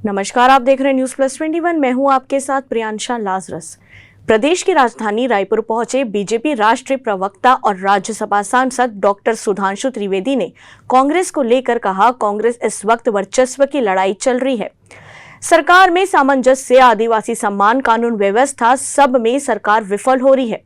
नमस्कार, आप देख रहे हैं न्यूज प्लस 21। मैं हूं आपके साथ प्रियांशा लाजरस। प्रदेश की राजधानी रायपुर पहुंचे बीजेपी राष्ट्रीय प्रवक्ता और राज्यसभा सांसद डॉक्टर सुधांशु त्रिवेदी ने कांग्रेस को लेकर कहा, कांग्रेस इस वक्त वर्चस्व की लड़ाई चल रही है। सरकार में सामंजस्य, आदिवासी सम्मान, कानून व्यवस्था, सब में सरकार विफल हो रही है।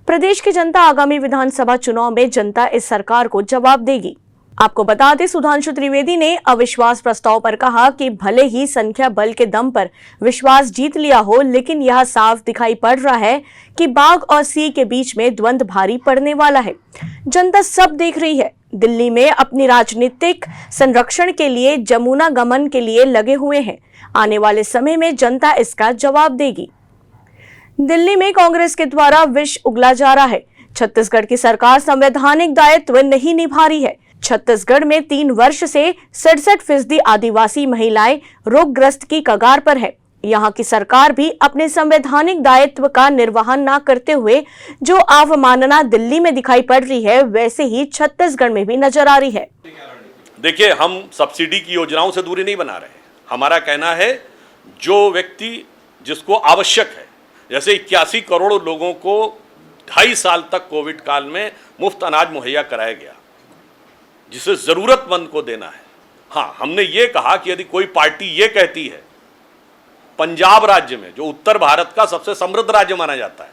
प्रदेश की जनता आगामी विधानसभा चुनाव में जनता इस सरकार को जवाब देगी। आपको बता दें, सुधांशु त्रिवेदी ने अविश्वास प्रस्ताव पर कहा कि भले ही संख्या बल के दम पर विश्वास जीत लिया हो, लेकिन यह साफ दिखाई पड़ रहा है कि बाघ और सिंह के बीच में द्वंद्व भारी पड़ने वाला है। जनता सब देख रही है। दिल्ली में अपनी राजनीतिक संरक्षण के लिए जमुना गमन के लिए लगे हुए हैं। आने वाले समय में जनता इसका जवाब देगी। दिल्ली में कांग्रेस के द्वारा विष उगला जा रहा है। छत्तीसगढ़ की सरकार संवैधानिक दायित्व नहीं निभा रही है। छत्तीसगढ़ में 3 वर्ष से 67% आदिवासी महिलाएं रोगग्रस्त की कगार पर है। यहाँ की सरकार भी अपने संवैधानिक दायित्व का निर्वहन न करते हुए जो अवमानना दिल्ली में दिखाई पड़ रही है, वैसे ही छत्तीसगढ़ में भी नजर आ रही है। देखिए, हम सब्सिडी की योजनाओं से दूरी नहीं बना रहे। हमारा कहना है, जो व्यक्ति जिसको आवश्यक है, जैसे 81 करोड़ लोगों को 2.5 साल तक कोविड काल में मुफ्त अनाज मुहैया कराया गया, जिसे जरूरतमंद को देना है। हाँ, हमने ये कहा कि यदि कोई पार्टी ये कहती है, पंजाब राज्य में, जो उत्तर भारत का सबसे समृद्ध राज्य माना जाता है,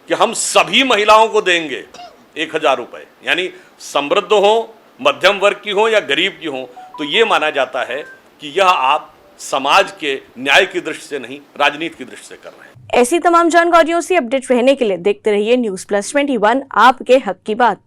कि हम सभी महिलाओं को देंगे 1000 रुपए, यानी समृद्ध हो, मध्यम वर्ग की हो या गरीब की हो, तो ये माना जाता है कि यह आप समाज के न्याय की दृष्टि से नहीं, राजनीति की दृष्टि से कर रहे हैं। ऐसी तमाम जानकारियों से अपडेट रहने के लिए देखते रहिए न्यूज प्लस 21, आपके हक की बात।